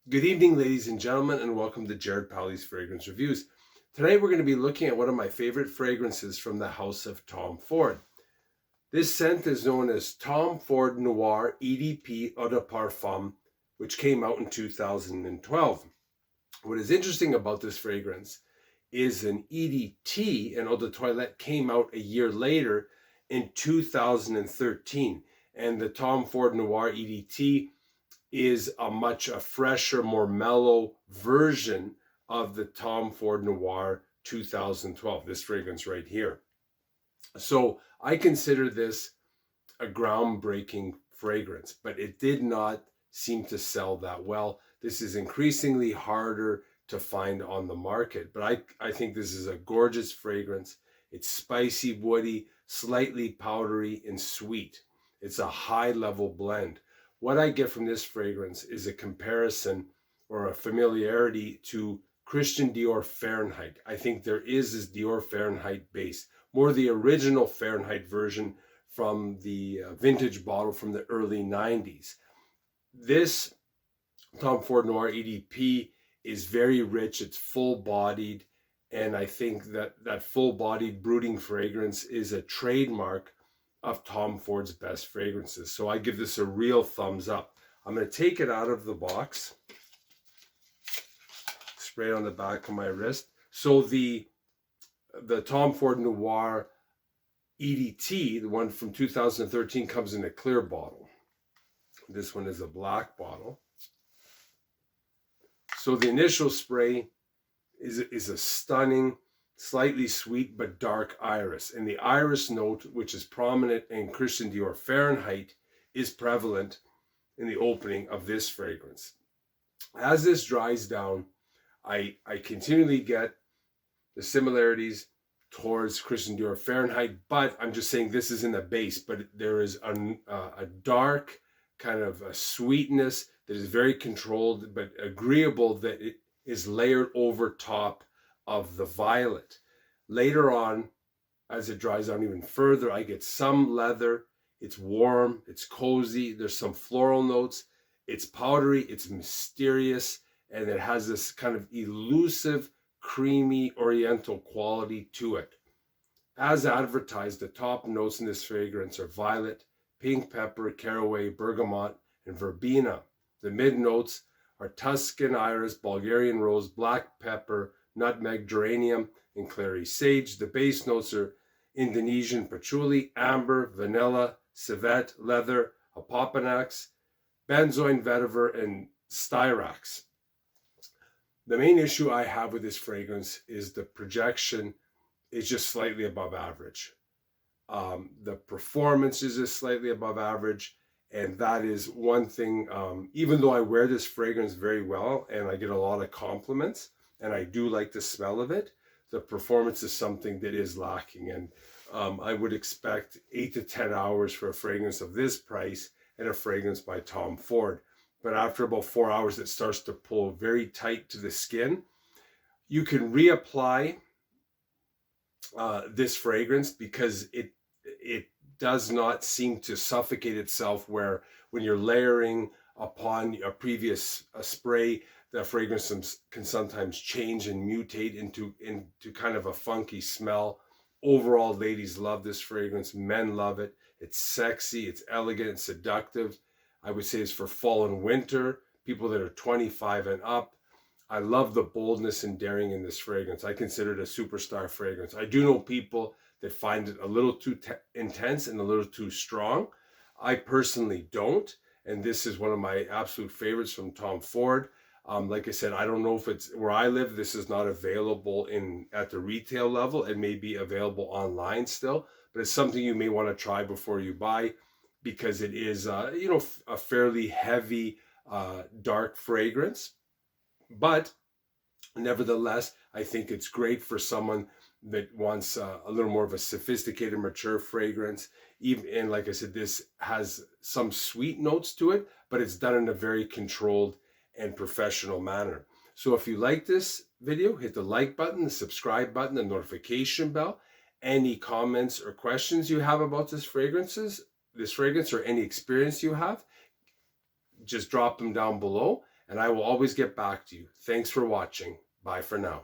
Good evening, ladies and gentlemen, and welcome to Jared Powley's Fragrance Reviews. Tonight we're going to be looking at one of my favorite fragrances from the house of Tom Ford. This scent is known as Tom Ford Noir EDP Eau de Parfum, which came out in 2012. What is interesting about this fragrance is an EDT, an Eau de Toilette, came out a year later in 2013. And the Tom Ford Noir EDT is a much fresher, more mellow version of the Tom Ford Noir 2012, this fragrance right here. So I consider this a groundbreaking fragrance, but it did not seem to sell that well. This is increasingly harder to find on the market, but I think this is a gorgeous fragrance. It's spicy, woody, slightly powdery, and sweet. It's a high-level blend. What I get from this fragrance is a comparison or a familiarity to Christian Dior Fahrenheit. I think there is this Dior Fahrenheit base, more the original Fahrenheit version from the vintage bottle from the early 90s. This Tom Ford Noir EDP is very rich, it's full-bodied, and I think that full-bodied brooding fragrance is a trademark of Tom Ford's best fragrances. So I give this a real thumbs up. I'm going to take it out of the box, spray it on the back of my wrist. So the Tom Ford Noir EDT, the one from 2013, comes in a clear bottle. This one is a black bottle. So the initial spray is a stunning, slightly sweet but dark iris. And the iris note, which is prominent in Christian Dior Fahrenheit, is prevalent in the opening of this fragrance. As this dries down, I continually get the similarities towards Christian Dior Fahrenheit, but I'm just saying this is in the base, but there is a dark kind of a sweetness that is very controlled but agreeable, that it is layered over top of the violet. Later on, as it dries down even further, I get some leather. It's warm, it's cozy, there's some floral notes, it's powdery, it's mysterious, and it has this kind of elusive, creamy, oriental quality to it. As advertised, the top notes in this fragrance are violet, pink pepper, caraway, bergamot, and verbena. The mid notes are Tuscan iris, Bulgarian rose, black pepper, nutmeg, geranium, and clary sage. The base notes are Indonesian patchouli, amber, vanilla, civet, leather, opopanax, benzoin, vetiver, and styrax. The main issue I have with this fragrance is the projection is just slightly above average. The performance is just slightly above average. And that is one thing, even though I wear this fragrance very well and I get a lot of compliments and I do like the smell of it, the performance is something that is lacking. And I would expect 8 to 10 hours for a fragrance of this price and a fragrance by Tom Ford. But after about 4 hours, it starts to pull very tight to the skin. You can reapply this fragrance because it does not seem to suffocate itself, where when you're layering upon a previous spray, the fragrance can sometimes change and mutate into kind of a funky smell. Overall, ladies love this fragrance. Men love it. It's sexy, it's elegant, it's seductive. I would say it's for fall and winter, people that are 25 and up. I love the boldness and daring in this fragrance. I consider it a superstar fragrance. I do know people that find it a little too intense and a little too strong. I personally don't, and this is one of my absolute favorites from Tom Ford. Like I said, I don't know if it's where I live. This is not available at the retail level. It may be available online still, but it's something you may want to try before you buy, because it is a fairly heavy, dark fragrance. But nevertheless, I think it's great for someone that wants a little more of a sophisticated, mature fragrance. And like I said, this has some sweet notes to it, but it's done in a very controlled and professional manner. So if you like this video, hit the like button, the subscribe button, the notification bell. Any comments or questions you have about this fragrance or any experience you have, just drop them down below. and I will always get back to you. Thanks for watching. Bye for now.